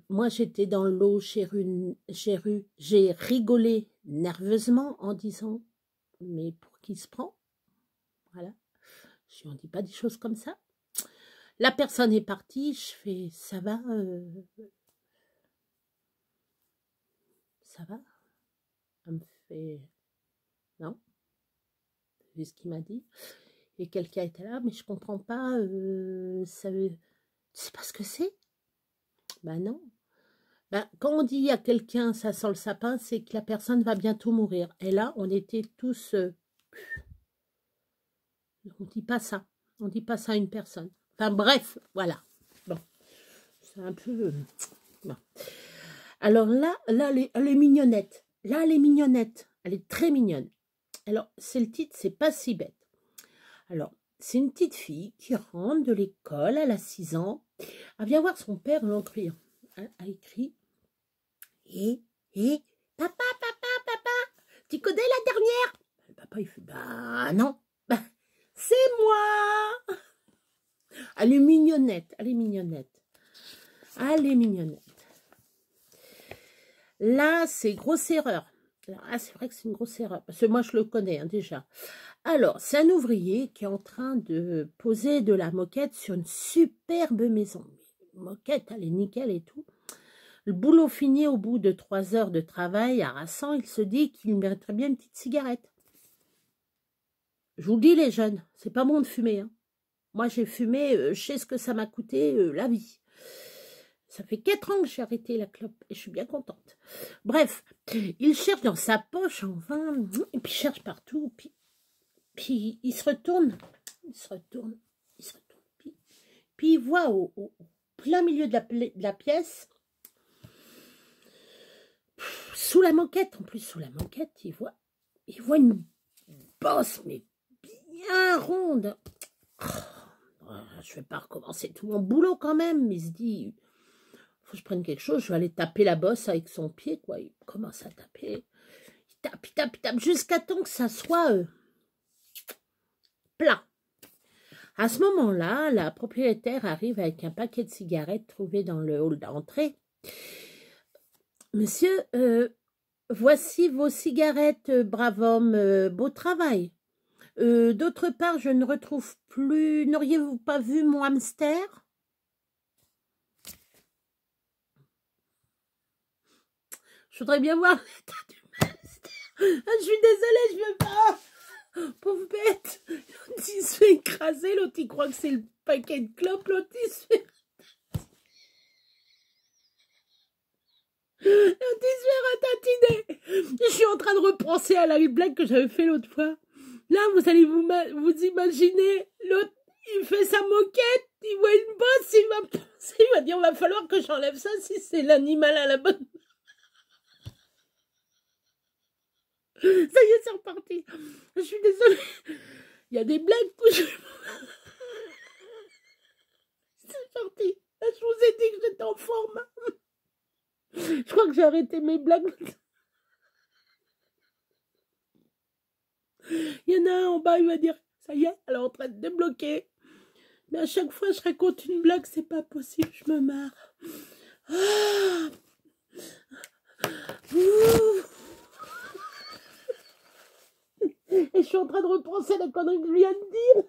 Moi, j'étais dans l'eau, j'ai rigolé nerveusement en disant, mais pour qui se prend? Voilà. Je n'en dis pas des choses comme ça. La personne est partie, je fais, ça va? Ça va? Elle me fait, non. C'est ce qu'il m'a dit. Et quelqu'un était là, mais je comprends pas, ça veut... Tu sais pas ce que c'est? Ben non. Ben, quand on dit à quelqu'un ça sent le sapin, c'est que la personne va bientôt mourir. Et là, on était tous... on dit pas ça. On dit pas ça à une personne. Enfin bref, voilà. Bon, c'est un peu... bon. Alors là, elle est mignonnette. Là, elle est mignonnette. Elle est très mignonne. Alors, c'est le titre, c'est pas si bête. Alors, c'est une petite fille qui rentre de l'école, elle a 6 ans. Elle vient voir son père l'encrire. Elle a écrit et papa, tu connais la dernière? Le papa, il fait, bah non, bah, c'est moi. Elle est mignonnette, elle est mignonnette. Elle est mignonnette. Là, c'est grosse erreur. Là, c'est vrai que c'est une grosse erreur. Parce que moi, je le connais hein, déjà. Alors, c'est un ouvrier qui est en train de poser de la moquette sur une superbe maison. Moquette, elle est nickel et tout. Le boulot fini au bout de 3 heures de travail harassant, il se dit qu'il mériterait bien une petite cigarette. Je vous le dis les jeunes, c'est pas bon de fumer. Hein. Moi j'ai fumé, je sais ce que ça m'a coûté la vie. Ça fait 4 ans que j'ai arrêté la clope et je suis bien contente. Bref, il cherche dans sa poche en vain, et puis il cherche partout, puis il se retourne, puis il voit au plein milieu de la pièce, sous la moquette, en plus sous la moquette, il voit une bosse, mais bien ronde. Oh, je vais pas recommencer tout mon boulot quand même, mais il se dit, faut que je prenne quelque chose, je vais aller taper la bosse avec son pied, quoi. Il commence à taper, il tape, jusqu'à temps que ça soit plat. À ce moment-là, la propriétaire arrive avec un paquet de cigarettes trouvé dans le hall d'entrée. Monsieur, voici vos cigarettes, brave homme, beau travail. D'autre part, je ne retrouve plus... N'auriez-vous pas vu mon hamster? Je voudrais bien voir l'état du hamster. Ah, je suis désolée, je veux pas. Pauvre bête. L'autre, il se fait écraser. L'autre, il croit que c'est le paquet de clopes. L'autre, il se fait... ratatiner. Je suis en train de repenser à la blague que j'avais fait l'autre fois. Là, vous allez vous imaginer, l'autre, il fait sa moquette, il voit une bosse, il va dire, va falloir que j'enlève ça si c'est l'animal à la bonne. Ça y est, c'est reparti. Je suis désolée. Il y a des blagues où je... C'est parti. Je vous ai dit que j'étais en forme. Je crois que j'ai arrêté mes blagues. Il y en a un en bas, il va dire, ça y est, elle est en train de débloquer. Mais à chaque fois, je raconte une blague, c'est pas possible, je me marre. Ah. Et je suis en train de repenser la connerie que je viens de dire.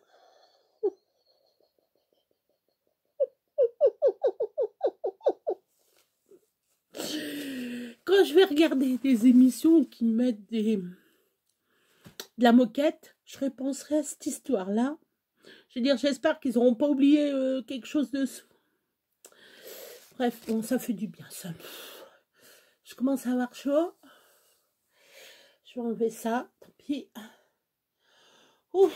Quand je vais regarder des émissions qui mettent de la moquette, je repenserai à cette histoire-là. Je veux dire, j'espère qu'ils n'auront pas oublié quelque chose dessous. Bref, bon, ça fait du bien, ça. Je commence à avoir chaud. Je vais enlever ça, tant pis. Ouf.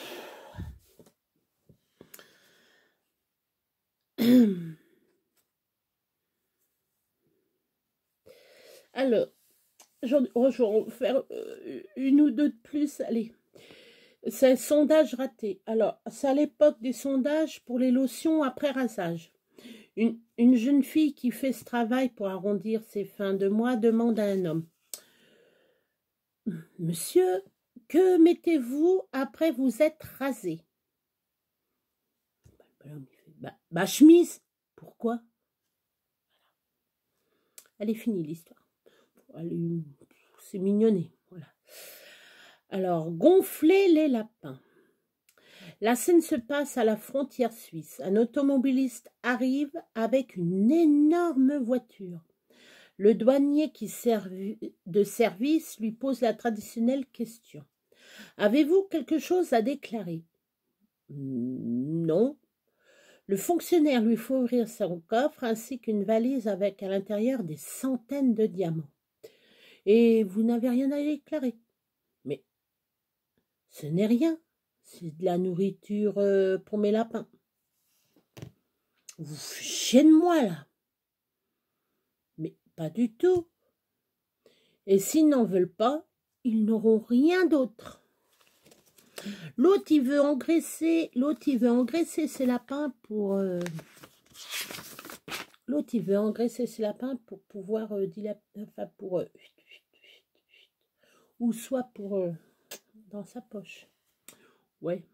Alors, je vais en faire une ou deux de plus. Allez, c'est un sondage raté. Alors, c'est à l'époque des sondages pour les lotions après rasage. Une jeune fille qui fait ce travail pour arrondir ses fins de mois demande à un homme. « Monsieur, que mettez-vous après vous être rasé ?» Bah, chemise. Pourquoi? Elle est finie l'histoire. C'est mignonné. Voilà. Alors, gonfler les lapins. La scène se passe à la frontière suisse. Un automobiliste arrive avec une énorme voiture. Le douanier qui sert de service lui pose la traditionnelle question. « Avez-vous quelque chose à déclarer ?»« Non. » Le fonctionnaire lui fait ouvrir son coffre ainsi qu'une valise avec à l'intérieur des centaines de diamants. « Et vous n'avez rien à déclarer ?»« Mais ce n'est rien. C'est de la nourriture pour mes lapins. » « Vous fichez de moi là. » »« Mais pas du tout. Et s'ils n'en veulent pas, ils n'auront rien d'autre. » L'autre, il veut engraisser ses lapins pour... L'autre, il veut engraisser ses lapins pour pouvoir ou soit pour dans sa poche. Ouais.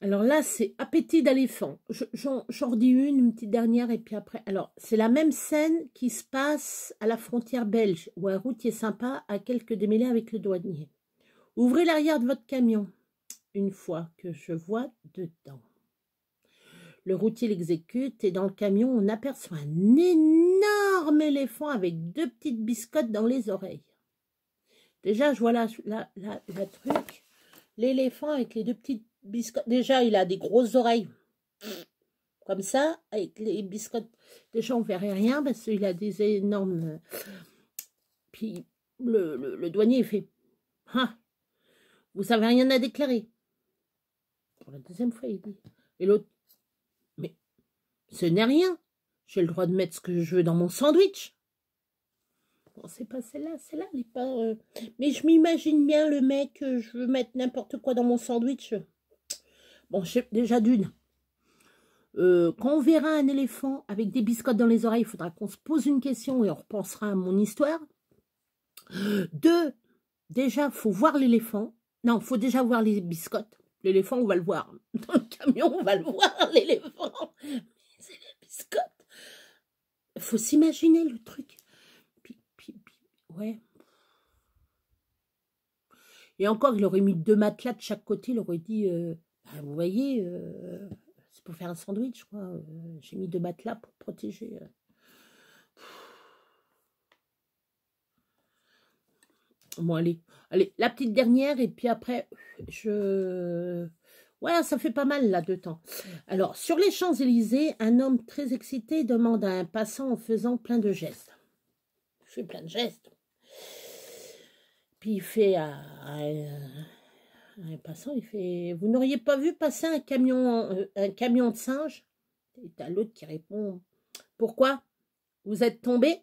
Alors là, c'est appétit d'éléphant. J'en redis une petite dernière et puis après. Alors, c'est la même scène qui se passe à la frontière belge, où un routier sympa a quelques démêlés avec le douanier. Ouvrez l'arrière de votre camion. Une fois que je vois dedans. Le routier l'exécute et dans le camion, on aperçoit un énorme éléphant avec deux petites biscottes dans les oreilles. Déjà, je vois la truc. L'éléphant avec les deux petites biscottes. Déjà, il a des grosses oreilles. Comme ça, avec les biscottes. Déjà, on ne verrait rien parce qu'il a des énormes... Puis, le douanier, il fait... Ah, vous n'avez rien à déclarer. Pour la deuxième fois, il dit. Et l'autre... Mais ce n'est rien. J'ai le droit de mettre ce que je veux dans mon sandwich. Bon, c'est pas celle-là. Celle-là, elle n'est pas... Mais je m'imagine bien le mec, je veux mettre n'importe quoi dans mon sandwich. Bon, déjà d'une. Quand on verra un éléphant avec des biscottes dans les oreilles, il faudra qu'on se pose une question et on repensera à mon histoire. 2, déjà, il faut voir l'éléphant. Non, il faut déjà voir les biscottes. L'éléphant, on va le voir. Dans le camion, on va le voir, l'éléphant. Mais c'est les biscottes. Il faut s'imaginer le truc. Puis, ouais. Et encore, il aurait mis 2 matelas de chaque côté. Il aurait dit, bah, vous voyez, c'est pour faire un sandwich, je crois. J'ai mis 2 matelas pour protéger. Bon, allez, la petite dernière, et puis après, ouais, ça fait pas mal, là, de temps. Alors, sur les Champs-Élysées, un homme très excité demande à un passant en faisant plein de gestes. Il fait plein de gestes. Puis il fait à un passant, il fait « Vous n'auriez pas vu passer un camion de singes ?» Et t'as l'autre qui répond « Pourquoi? Vous êtes tombé ?»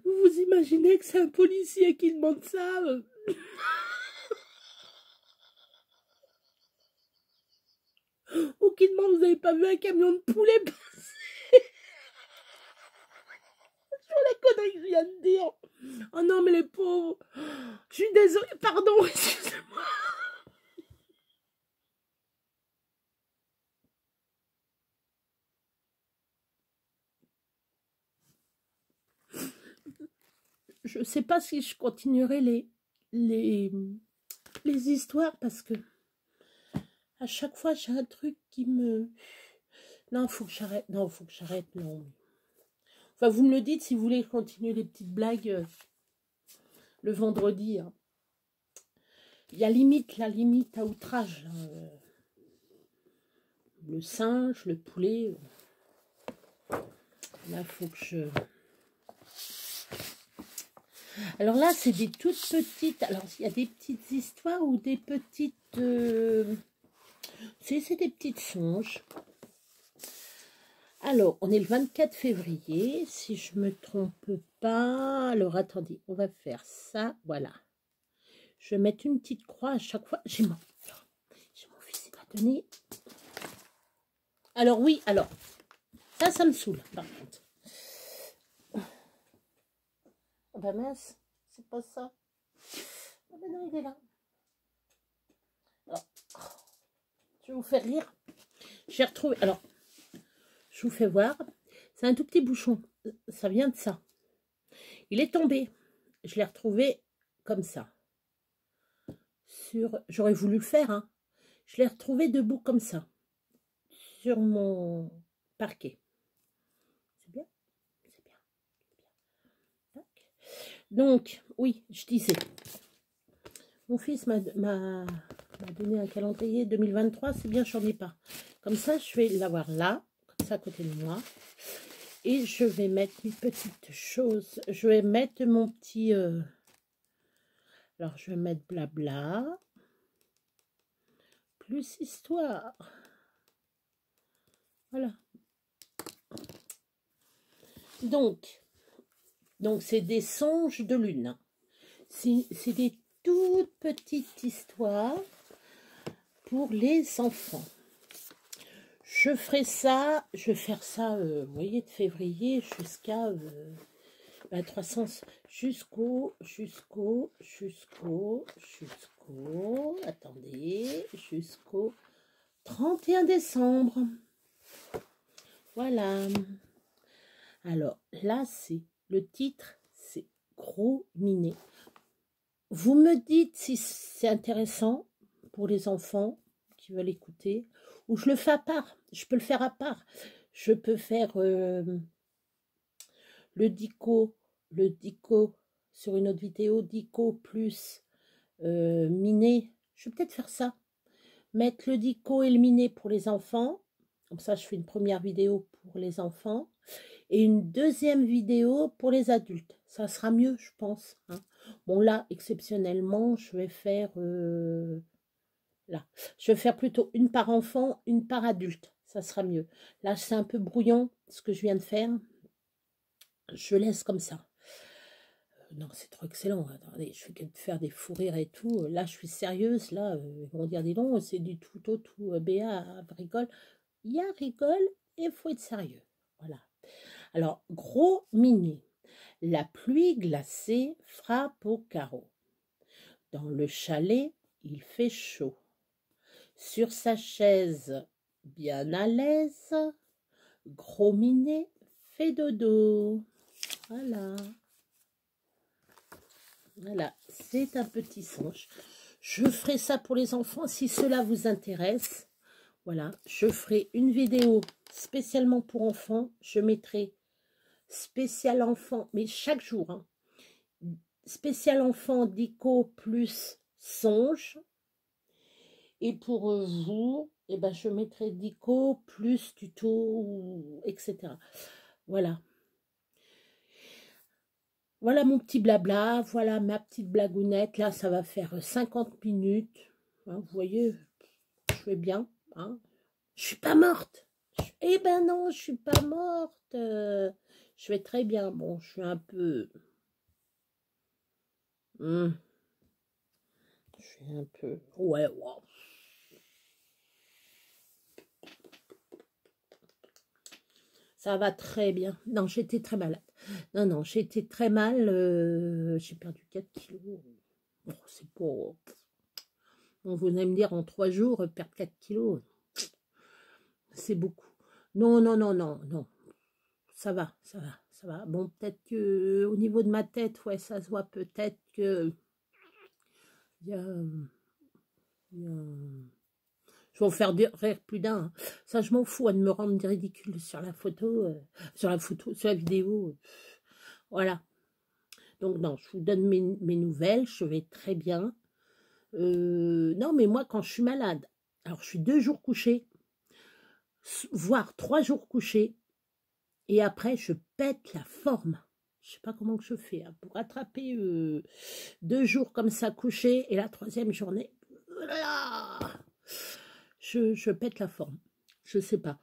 Vous vous imaginez que c'est un policier qui demande ça ou qui demande, vous n'avez pas vu un camion de poulet passer sur la connerie que je viens de dire. Oh non, mais les pauvres. Je suis désolée, pardon, excusez-moi. Je ne sais pas si je continuerai les histoires parce que à chaque fois j'ai un truc qui me... Non, faut que j'arrête. Non, faut que j'arrête. Non. Enfin, vous me le dites si vous voulez continuer les petites blagues le vendredi. Hein. Il y a limite, la limite à outrage. Là. Le singe, le poulet. Là, faut que je... Alors là, c'est des toutes petites... Alors, il y a des petites histoires ou des petites... C'est des petites songes. Alors, on est le 24 février, si je me trompe pas. Alors, attendez, on va faire ça, voilà. Je vais mettre une petite croix à chaque fois. J'ai mon fils, il m'a donné. Alors, oui, alors, ça me saoule, par contre. Ah bah mince, c'est pas ça. Ah bah non, il est là. Alors, je vais vous faire rire. J'ai retrouvé, alors, je vous fais voir. C'est un tout petit bouchon. Ça vient de ça. Il est tombé. Je l'ai retrouvé comme ça. J'aurais voulu le faire, hein. Je l'ai retrouvé debout comme ça. Sur mon parquet. C'est bien. C'est bien. Donc, oui, je disais. Mon fils m'a donné un calendrier 2023. C'est bien, j'en ai pas. Comme ça, je vais l'avoir là. Comme ça, à côté de moi. Et je vais mettre une petite chose. Je vais mettre mon petit... Alors, je vais mettre blabla. Plus histoire. Voilà. Donc c'est des songes de lune. C'est des toutes petites histoires pour les enfants. Je ferai ça, je vais faire ça, vous voyez, de février jusqu'à 300, attendez, jusqu'au 31 décembre. Voilà. Alors, là, c'est le titre, c'est Gros Minet. Vous me dites si c'est intéressant pour les enfants qui veulent écouter, ou je le fais à part. Je peux le faire à part. Je peux faire le dico sur une autre vidéo, dico plus minet. Je vais peut-être faire ça. Mettre le dico et le minet pour les enfants. Comme ça, je fais une première vidéo pour les enfants. Et une deuxième vidéo pour les adultes. Ça sera mieux, je pense. Hein. Bon, là, exceptionnellement, je vais faire... là. Je vais faire plutôt une par enfant, une par adulte. Ça sera mieux. Là, c'est un peu brouillon, ce que je viens de faire. Je laisse comme ça. Non, c'est trop excellent. Attendez, je fais que de faire des fous rires et tout. Là, je suis sérieuse. Là, ils vont dire, dis donc, c'est du tout au tout. Béa rigole. Il y a rigole et il faut être sérieux. Voilà. Alors, Gros Minet. La pluie glacée frappe au carreau. Dans le chalet, il fait chaud. Sur sa chaise, bien à l'aise, Gros Minet fait dodo. Voilà. Voilà, c'est un petit songe. Je ferai ça pour les enfants si cela vous intéresse. Voilà, je ferai une vidéo spécialement pour enfants. Je mettrai spécial enfant, mais chaque jour. Hein. Spécial enfant dico plus songe. Et pour vous, eh ben, je mettrai dico plus tuto, etc. Voilà. Voilà mon petit blabla, voilà ma petite blagounette. Là, ça va faire 50 minutes. Hein, vous voyez, je vais bien. Hein. Je suis pas morte. Eh ben non, je suis pas morte. Je vais très bien. Bon, je suis un peu... je suis un peu... Ouais, wow. Ça va très bien. Non, j'étais très malade. Non, non, j'étais très mal. J'ai perdu 4 kilos. Bon, c'est pas... Bon, vous allez me dire, en 3 jours, perdre 4 kilos, c'est beaucoup. Non, non, non, non, non. Ça va, ça va, ça va. Bon, peut-être que au niveau de ma tête, ouais, ça se voit peut-être que... Il y a... Je vais en faire rire plus d'un. Hein. Ça, je m'en fous de me rendre ridicule sur la photo, sur la vidéo. Voilà. Donc, non, je vous donne mes nouvelles. Je vais très bien. Non, mais moi, quand je suis malade, alors je suis 2 jours couchée, voire 3 jours couchée, et après, je pète la forme. Je sais pas comment que je fais hein, pour attraper 2 jours comme ça couchée, et la 3e journée, je pète la forme. Je sais pas.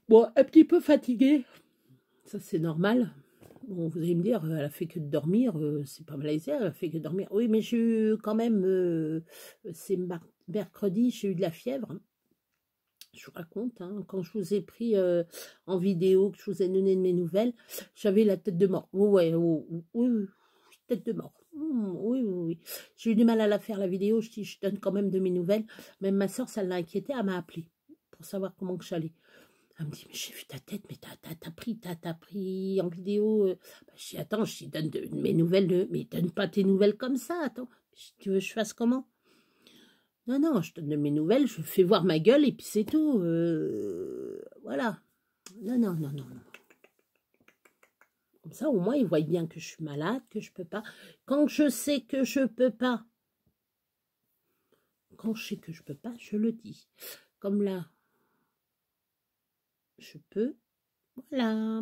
Bon, un petit peu fatiguée, ça c'est normal. Bon, vous allez me dire, elle a fait que de dormir, c'est pas malaisé, elle a fait que de dormir. Oui, mais j'ai eu quand même, c'est mercredi, j'ai eu de la fièvre. Hein. Je vous raconte, hein, quand je vous ai pris en vidéo, que je vous ai donné de mes nouvelles, j'avais la tête de mort. Oh, ouais, oui, tête de mort. Oui, oui, oui. J'ai eu du mal à la faire, la vidéo. Je dis, je donne quand même de mes nouvelles. Même ma soeur, ça l'a inquiétée, elle m'a appelé pour savoir comment que j'allais. Elle me dit, mais j'ai vu ta tête, mais t'as pris en vidéo. Je dis, attends, je dis, donne de mes nouvelles, mais donne pas tes nouvelles comme ça, attends. Tu veux que je fasse comment? Non, non, je donne de mes nouvelles, je fais voir ma gueule et puis c'est tout. Voilà. Non, non, non, non, non. Comme ça, au moins, ils voient bien que je suis malade, que je peux pas. Quand je sais que je peux pas, quand je sais que je peux pas, je le dis. Comme là, je peux. Voilà.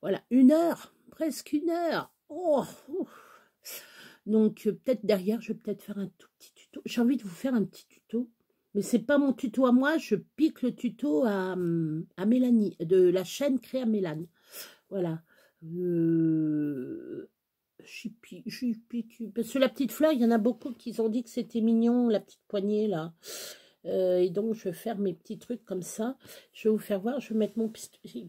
Voilà, 1 heure, presque 1 heure. Oh, donc, peut-être derrière, je vais peut-être faire un tout petit tuto. J'ai envie de vous faire un petit tuto. Mais c'est pas mon tuto à moi, je pique le tuto à Mélanie, de la chaîne Créa Mélane. Voilà. Parce que la petite fleur, il y en a beaucoup qui ont dit que c'était mignon, la petite poignée là. Et donc, je vais faire mes petits trucs comme ça. Je vais vous faire voir, je vais mettre mon pistolet.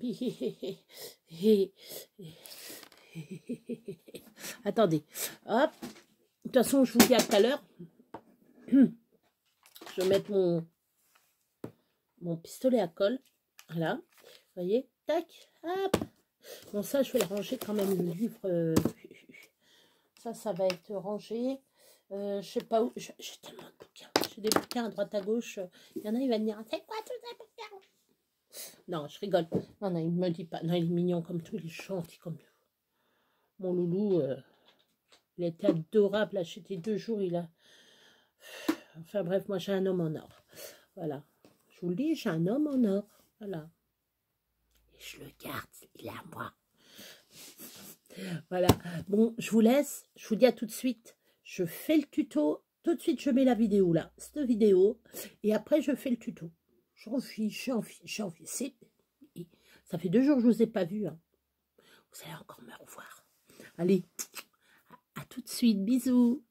Attendez. Hop. De toute façon, je vous dis à tout à l'heure. Je vais mettre mon pistolet à colle. Voilà. Vous voyez? Tac. Hop. Bon, ça, je vais le ranger quand même, le livre. Ça va être rangé. Je sais pas où. J'ai tellement de bouquins. J'ai des bouquins à droite à gauche. Il y en a, il va me dire, c'est quoi tous ces bouquins? Non, je rigole. Non, non, il me dit pas. Non, il est mignon comme tout. Il est gentil comme mon loulou. Il était adorable. Là, j'étais 2 jours. Il a... Enfin bref, moi, j'ai un homme en or. Voilà. Je vous le dis, j'ai un homme en or. Voilà. Et je le garde. Il est à moi. Voilà. Bon, je vous laisse. Je vous dis à tout de suite. Je fais le tuto. Tout de suite, je mets la vidéo là. Cette vidéo. Et après, je fais le tuto. J'en suis. Ça fait 2 jours que je ne vous ai pas vu. Hein. Vous allez encore me revoir. Allez. À tout de suite. Bisous.